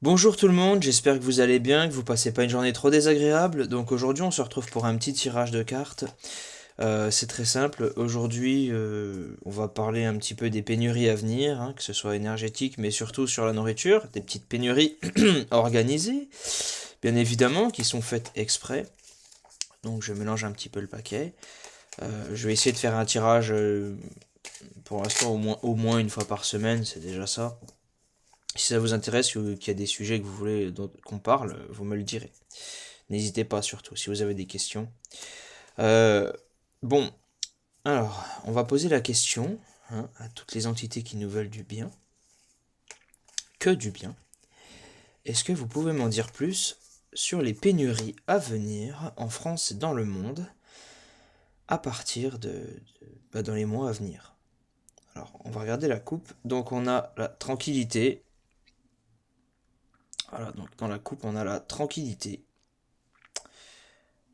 Bonjour tout le monde, j'espère que vous allez bien, que vous passez pas une journée trop désagréable. Donc aujourd'hui on se retrouve pour un petit tirage de cartes. C'est très simple, aujourd'hui on va parler un petit peu des pénuries à venir, hein, que ce soit énergétique mais surtout sur la nourriture, des petites pénuries organisées, bien évidemment, qui sont faites exprès. Donc je mélange un petit peu le paquet. Je vais essayer de faire un tirage pour l'instant au moins une fois par semaine, c'est déjà ça. Si ça vous intéresse ou qu'il y a des sujets que vous voulez qu'on parle, vous me le direz. N'hésitez pas surtout si vous avez des questions. Euh, bon, alors, on va poser la question, hein, à toutes les entités qui nous veulent du bien. Que du bien. Est-ce que vous pouvez m'en dire plus sur les pénuries à venir en France et dans le monde à partir dans les mois à venir? Alors, on va regarder la coupe. Donc, on a la tranquillité. Voilà, donc dans la coupe, on a la tranquillité.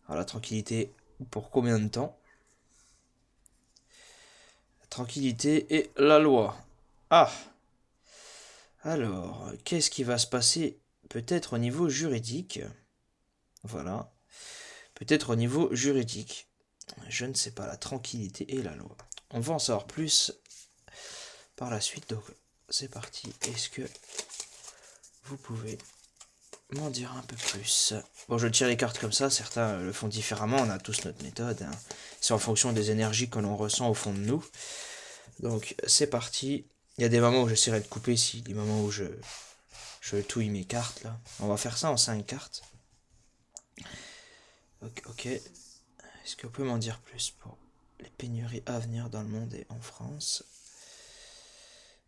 Alors, la tranquillité, pour combien de temps? La tranquillité et la loi. Ah, alors, qu'est-ce qui va se passer peut-être au niveau juridique? Voilà, peut-être au niveau juridique. Je ne sais pas, la tranquillité et la loi. On va en savoir plus par la suite, donc c'est parti. Est-ce que vous pouvez m'en dire un peu plus? Bon, je tire les cartes comme ça, certains le font différemment, on a tous notre méthode, hein. C'est en fonction des énergies que l'on ressent au fond de nous. Donc c'est parti. Il y a des moments où j'essaierai de couper, si des moments où je touille mes cartes là. On va faire ça en 5 cartes. Ok, ok. Est-ce que vous pouvez m'en dire plus pour les pénuries à venir dans le monde et en France?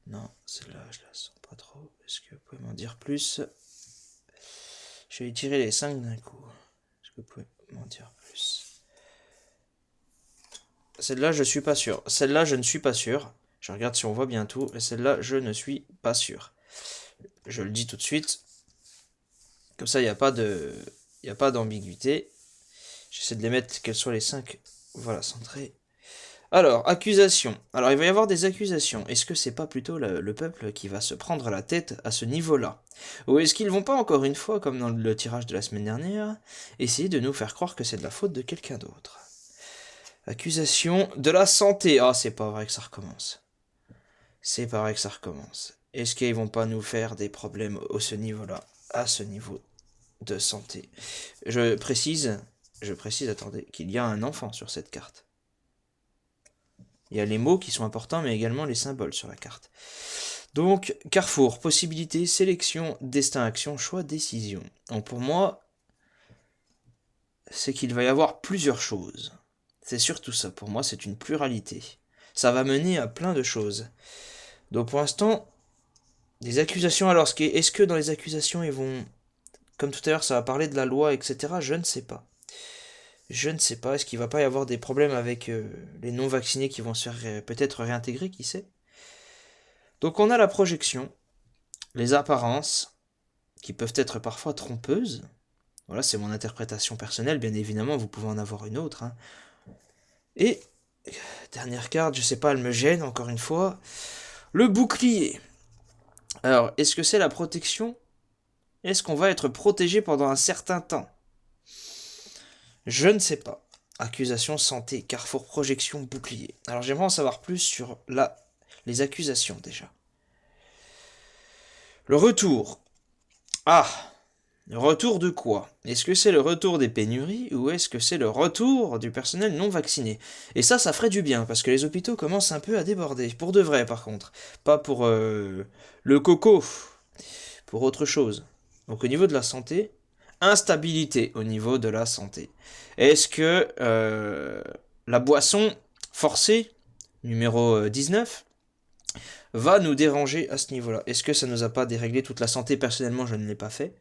Non, celle-là, je la sens pas trop. Est-ce que vous pouvez m'en dire plus? Je vais tirer les 5 d'un coup. Est-ce que vous pouvez m'en dire plus? Celle-là, je suis pas sûr. Celle-là, je ne suis pas sûr. Je regarde si on voit bien tout. Et celle-là, je ne suis pas sûr. Je le dis tout de suite. Comme ça, il n'y a pas de, il a pas d'ambiguïté. J'essaie de les mettre, qu'elles soient les 5. Voilà, centrées. Alors, accusation. Alors, il va y avoir des accusations. Est-ce que c'est pas plutôt le peuple qui va se prendre la tête à ce niveau-là? Ou est-ce qu'ils vont pas, encore une fois, comme dans le tirage de la semaine dernière, essayer de nous faire croire que c'est de la faute de quelqu'un d'autre? Accusation de la santé. Ah, c'est pas vrai que ça recommence. C'est pas vrai que ça recommence. Est-ce qu'ils vont pas nous faire des problèmes à ce niveau-là? À ce niveau de santé. Je précise, attendez, qu'il y a un enfant sur cette carte. Il y a les mots qui sont importants, mais également les symboles sur la carte. Donc, carrefour, possibilité, sélection, destin, action, choix, décision. Donc pour moi, c'est qu'il va y avoir plusieurs choses. C'est surtout ça, pour moi, c'est une pluralité. Ça va mener à plein de choses. Donc pour l'instant, des accusations, alors est-ce que dans les accusations, ils vont, comme tout à l'heure, ça va parler de la loi, etc. Je ne sais pas. Je ne sais pas, est-ce qu'il va pas y avoir des problèmes avec les non-vaccinés qui vont se faire peut-être réintégrer, qui sait? Donc on a la projection, les apparences, qui peuvent être parfois trompeuses. Voilà, c'est mon interprétation personnelle, bien évidemment, vous pouvez en avoir une autre, hein. Et, dernière carte, je sais pas, elle me gêne, encore une fois, le bouclier. Alors, est-ce que c'est la protection? Est-ce qu'on va être protégé pendant un certain temps? Je ne sais pas. Accusation, santé, carrefour, projection, bouclier. Alors j'aimerais en savoir plus sur les accusations déjà. Le retour. Ah, le retour de quoi? Est-ce que c'est le retour des pénuries ou est-ce que c'est le retour du personnel non vacciné? Et ça ferait du bien parce que les hôpitaux commencent un peu à déborder. Pour de vrai par contre. Pas pour le coco, pour autre chose. Donc au niveau de la santé, instabilité au niveau de la santé. Est-ce que la boisson forcée, numéro 19, va nous déranger à ce niveau-là? Est-ce que ça nous a pas déréglé toute la santé? Personnellement, je ne l'ai pas fait.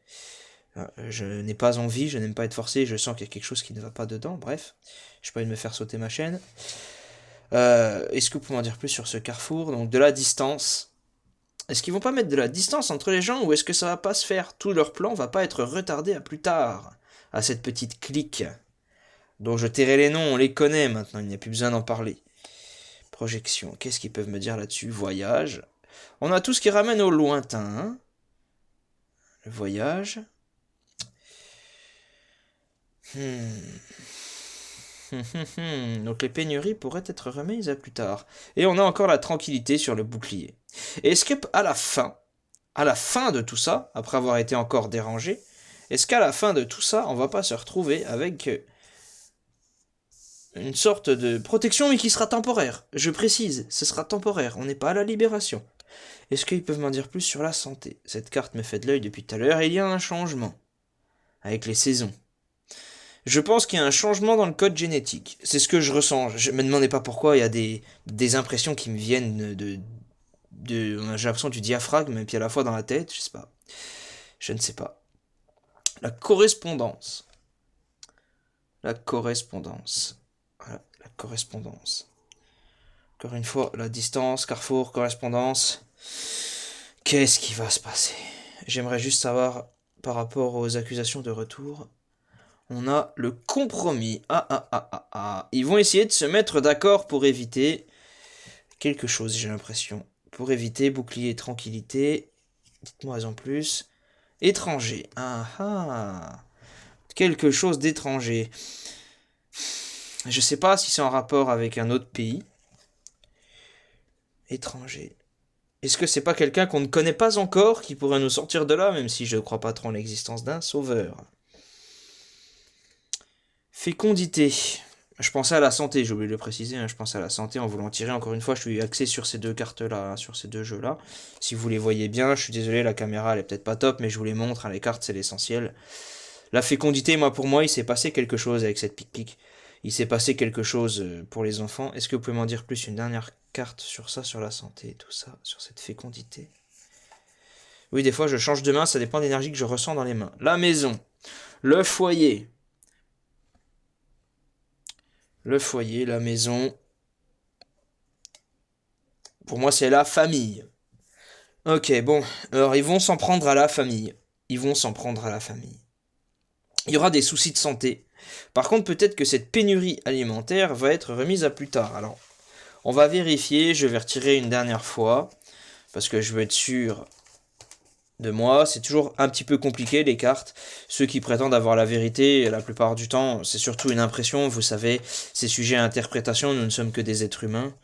Je n'ai pas envie, je n'aime pas être forcé, je sens qu'il y a quelque chose qui ne va pas dedans, bref. Je pas envie de me faire sauter ma chaîne. Est-ce que vous pouvez en dire plus sur ce carrefour? Donc de la distance. Est-ce qu'ils vont pas mettre de la distance entre les gens ou est-ce que ça va pas se faire? Tout leur plan va pas être retardé à plus tard, à cette petite clique dont je tairai les noms, on les connaît maintenant, il n'y a plus besoin d'en parler. Projection, qu'est-ce qu'ils peuvent me dire là-dessus? Voyage. On a tout ce qui ramène au lointain, hein. Le voyage. Donc les pénuries pourraient être remises à plus tard. Et on a encore la tranquillité sur le bouclier. Et est-ce qu'à la fin de tout ça, après avoir été encore dérangé, est-ce qu'à la fin de tout ça, on va pas se retrouver avec une sorte de protection, mais qui sera temporaire? Je précise, ce sera temporaire, on n'est pas à la libération. Est-ce qu'ils peuvent m'en dire plus sur la santé? Cette carte me fait de l'œil depuis tout à l'heure, et il y a un changement, avec les saisons. Je pense qu'il y a un changement dans le code génétique. C'est ce que je ressens. Je me demandais pas pourquoi, il y a des impressions qui me viennent j'ai l'impression du diaphragme, et puis à la fois dans la tête, je sais pas. Je ne sais pas. La correspondance. La correspondance. Voilà, la correspondance. Encore une fois, la distance, carrefour, correspondance. Qu'est-ce qui va se passer? J'aimerais juste savoir, par rapport aux accusations de retour, on a le compromis. Ils vont essayer de se mettre d'accord pour éviter quelque chose, j'ai l'impression. Pour éviter bouclier et tranquillité. Dites-moi en plus. Étranger. Quelque chose d'étranger. Je sais pas si c'est en rapport avec un autre pays. Étranger. Est-ce que c'est pas quelqu'un qu'on ne connaît pas encore qui pourrait nous sortir de là, même si je ne crois pas trop en l'existence d'un sauveur? Fécondité. Je pensais à la santé, j'ai oublié de le préciser, hein, je pensais à la santé en voulant tirer. Encore une fois, je suis axé sur ces deux cartes-là, hein, sur ces deux jeux-là. Si vous les voyez bien, je suis désolé, la caméra elle est peut-être pas top, mais je vous les montre, hein, les cartes c'est l'essentiel. La fécondité, pour moi, il s'est passé quelque chose avec cette pique-pique. Il s'est passé quelque chose pour les enfants. Est-ce que vous pouvez m'en dire plus, une dernière carte sur ça, sur la santé, tout ça, sur cette fécondité? Oui, des fois je change de main, ça dépend de l'énergie que je ressens dans les mains. La maison, le foyer. Le foyer, la maison. Pour moi, c'est la famille. Ok, bon. Alors, ils vont s'en prendre à la famille. Ils vont s'en prendre à la famille. Il y aura des soucis de santé. Par contre, peut-être que cette pénurie alimentaire va être remise à plus tard. Alors, on va vérifier. Je vais retirer une dernière fois. Parce que je veux être sûr de moi. C'est toujours un petit peu compliqué, les cartes. Ceux qui prétendent avoir la vérité, la plupart du temps, c'est surtout une impression. Vous savez, c'est sujet à interprétation. Nous ne sommes que des êtres humains.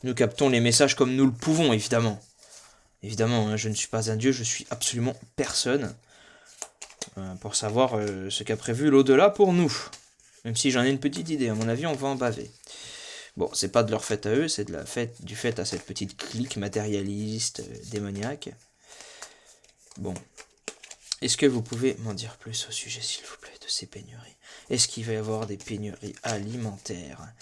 Nous captons les messages comme nous le pouvons, évidemment. Évidemment, hein, je ne suis pas un dieu, je suis absolument personne pour savoir ce qu'a prévu l'au-delà pour nous. Même si j'en ai une petite idée, à mon avis, on va en baver. Bon, c'est pas de leur fête à eux, c'est de la fête du fait à cette petite clique matérialiste, démoniaque. Bon. Est-ce que vous pouvez m'en dire plus au sujet, s'il vous plaît, de ces pénuries? Est-ce qu'il va y avoir des pénuries alimentaires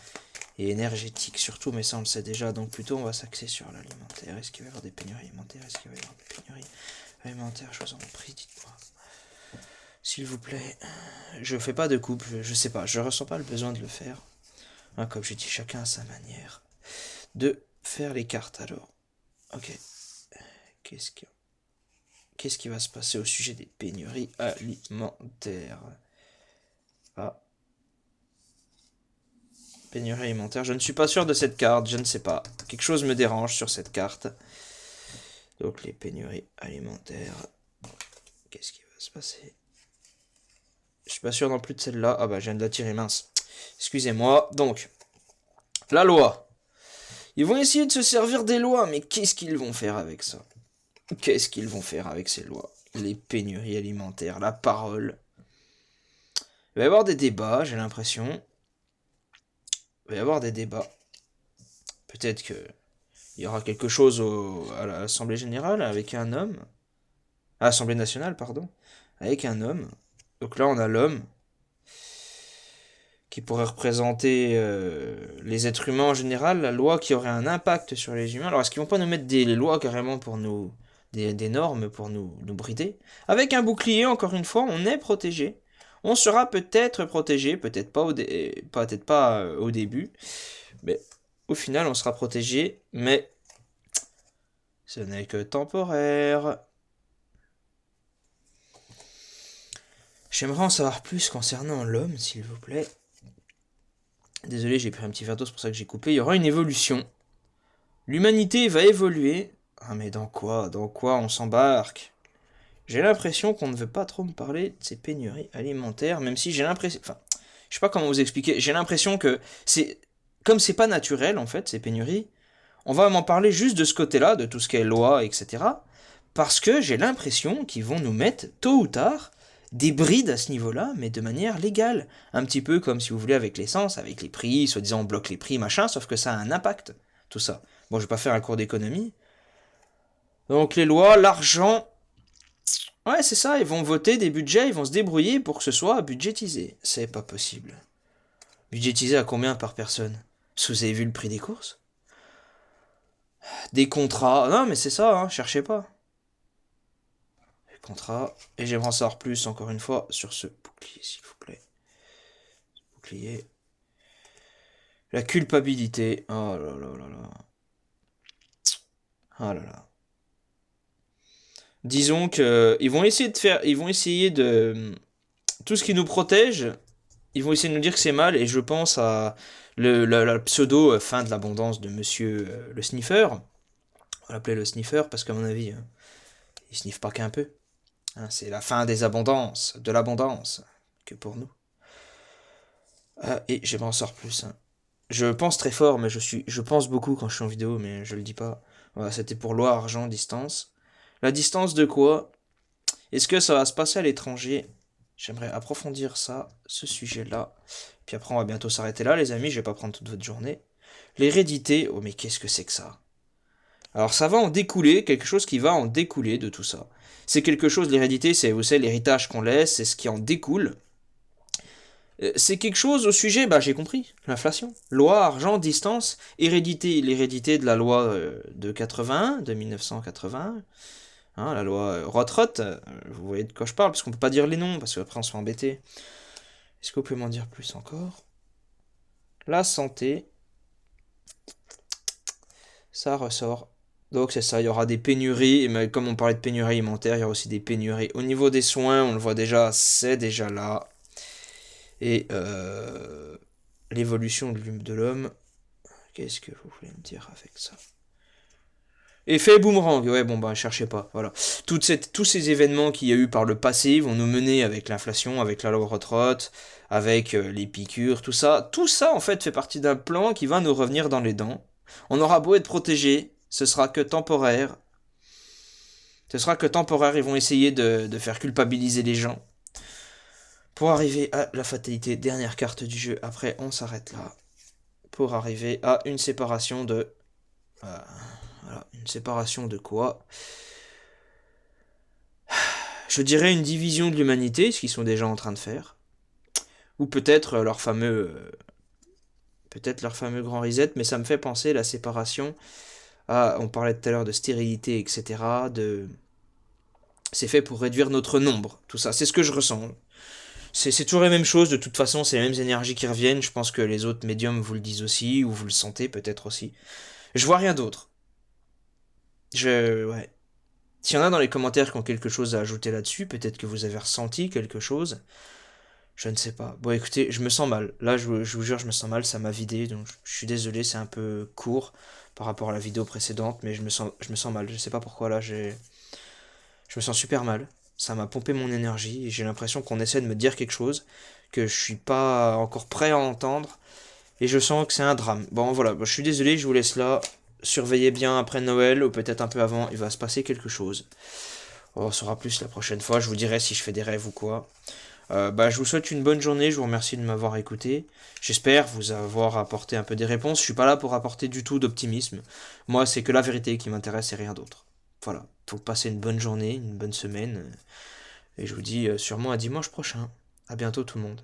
et énergétiques surtout, mais ça on le sait déjà, donc plutôt on va s'axer sur l'alimentaire. Est-ce qu'il va y avoir des pénuries alimentaires? Est-ce qu'il va y avoir des pénuries alimentaires? Je vous en prie, dites-moi. S'il vous plaît, je fais pas de coupe, je sais pas, je ressens pas le besoin de le faire. Hein, comme je dis, chacun a sa manière de faire les cartes alors. Ok. Qu'est-ce qui va se passer au sujet des pénuries alimentaires? Pénurie alimentaire, je ne suis pas sûr de cette carte, je ne sais pas. Quelque chose me dérange sur cette carte. Donc les pénuries alimentaires. Qu'est-ce qui va se passer? Je suis pas sûr non plus de celle-là. Ah bah je viens de la tirer, mince. Excusez-moi. Donc, la loi. Ils vont essayer de se servir des lois, mais qu'est-ce qu'ils vont faire avec ça? Qu'est-ce qu'ils vont faire avec ces lois? Les pénuries alimentaires, la parole. Il va y avoir des débats, j'ai l'impression. Il va y avoir des débats. Peut-être que il y aura quelque chose à l'Assemblée Générale avec un homme. À l'Assemblée Nationale, pardon. Avec un homme. Donc là, on a l'homme qui pourrait représenter les êtres humains en général, la loi qui aurait un impact sur les humains. Alors, est-ce qu'ils vont pas nous mettre des lois carrément pour nous... Des normes pour nous brider? Avec un bouclier, encore une fois, on est protégé. On sera peut-être protégé, peut-être pas peut-être pas au début, mais au final, on sera protégé, mais ce n'est que temporaire. J'aimerais en savoir plus concernant l'homme, s'il vous plaît. Désolé, j'ai pris un petit verre d'eau, c'est pour ça que j'ai coupé. Il y aura une évolution. L'humanité va évoluer. Ah mais dans quoi on s'embarque? J'ai l'impression qu'on ne veut pas trop me parler de ces pénuries alimentaires, même si j'ai l'impression... Enfin, je sais pas comment vous expliquer. J'ai l'impression que c'est... Comme c'est pas naturel, en fait, ces pénuries, on va m'en parler juste de ce côté-là, de tout ce qui est loi, etc. Parce que j'ai l'impression qu'ils vont nous mettre, tôt ou tard, des brides à ce niveau-là, mais de manière légale. Un petit peu comme, si vous voulez, avec l'essence, avec les prix, soi-disant on bloque les prix, machin, sauf que ça a un impact, tout ça. Bon, je vais pas faire un cours d'économie. Donc les lois, l'argent... Ouais, c'est ça, ils vont voter des budgets, ils vont se débrouiller pour que ce soit budgétisé. C'est pas possible. Budgétisé à combien par personne? Parce que vous avez vu le prix des courses? Des contrats... Non, mais c'est ça, hein, cherchez pas. Des contrats... Et j'aimerais en savoir plus, encore une fois, sur ce bouclier, s'il vous plaît. Bouclier... La culpabilité. Oh là là là là. Oh là là. Disons que ils vont essayer de faire, ils vont essayer de tout ce qui nous protège, ils vont essayer de nous dire que c'est mal et je pense à la pseudo fin de l'abondance de Monsieur le Sniffer. On l'appelait le Sniffer parce qu'à mon avis, il sniffe pas qu'un peu. Hein, c'est la fin des abondances, de l'abondance que pour nous. Ah, et j'aimerais en sortir plus. Hein. Je pense très fort, mais je pense beaucoup quand je suis en vidéo, mais je le dis pas. Voilà, c'était pour loi, argent, distance. La distance de quoi? Est-ce que ça va se passer à l'étranger? J'aimerais approfondir ça, ce sujet-là. Puis après, on va bientôt s'arrêter là, les amis, je vais pas prendre toute votre journée. L'hérédité, oh mais qu'est-ce que c'est que ça? Alors ça va en découler, quelque chose qui va en découler de tout ça. C'est quelque chose, l'hérédité, c'est, vous savez, l'héritage qu'on laisse, c'est ce qui en découle. C'est quelque chose au sujet, bah j'ai compris, l'inflation. Loi, argent, distance, hérédité, l'hérédité de la loi de 81, de 1981. Hein, la loi Roth-Roth, vous voyez de quoi je parle, parce qu'on peut pas dire les noms, parce qu'après on se fait embêter. Est-ce que vous pouvez m'en dire plus encore? La santé, ça ressort. Donc c'est ça, il y aura des pénuries, mais comme on parlait de pénuries alimentaires, il y aura aussi des pénuries. Au niveau des soins, on le voit déjà, c'est déjà là. Et l'évolution de l'homme, qu'est-ce que vous voulez me dire avec ça? Effet boomerang, ouais bon bah cherchez pas, voilà. Tous ces événements qu'il y a eu par le passé vont nous mener avec l'inflation, avec la loi Roth-Roth, avec les piqûres, tout ça. Tout ça en fait fait partie d'un plan qui va nous revenir dans les dents. On aura beau être protégé, ce sera que temporaire. Ce sera que temporaire, ils vont essayer de faire culpabiliser les gens. Pour arriver à la fatalité, dernière carte du jeu, après on s'arrête là. Pour arriver à une séparation de... voilà, une séparation de quoi? Je dirais une division de l'humanité, ce qu'ils sont déjà en train de faire. Ou peut-être leur fameux... peut-être leur fameux grand reset, mais ça me fait penser la séparation à... On parlait tout à l'heure de stérilité, etc. C'est fait pour réduire notre nombre, tout ça. C'est ce que je ressens. C'est toujours la même chose, de toute façon, c'est les mêmes énergies qui reviennent. Je pense que les autres médiums vous le disent aussi, ou vous le sentez peut-être aussi. Je vois rien d'autre. Ouais. S'il y en a dans les commentaires qui ont quelque chose à ajouter là-dessus, peut-être que vous avez ressenti quelque chose. Je ne sais pas. Bon, écoutez, je me sens mal. Là, je vous jure, je me sens mal, ça m'a vidé, donc je suis désolé, c'est un peu court par rapport à la vidéo précédente, mais je me sens mal. Je sais pas pourquoi, là, je me sens super mal. Ça m'a pompé mon énergie, et j'ai l'impression qu'on essaie de me dire quelque chose que je suis pas encore prêt à entendre, et je sens que c'est un drame. Bon, voilà, je suis désolé, je vous laisse là. Surveillez bien après Noël, ou peut-être un peu avant, il va se passer quelque chose. On saura plus la prochaine fois, je vous dirai si je fais des rêves ou quoi. Je vous souhaite une bonne journée, je vous remercie de m'avoir écouté. J'espère vous avoir apporté un peu des réponses. Je suis pas là pour apporter du tout d'optimisme. Moi, c'est que la vérité qui m'intéresse et rien d'autre. Voilà, donc passez une bonne journée, une bonne semaine. Et je vous dis sûrement à dimanche prochain. À bientôt tout le monde.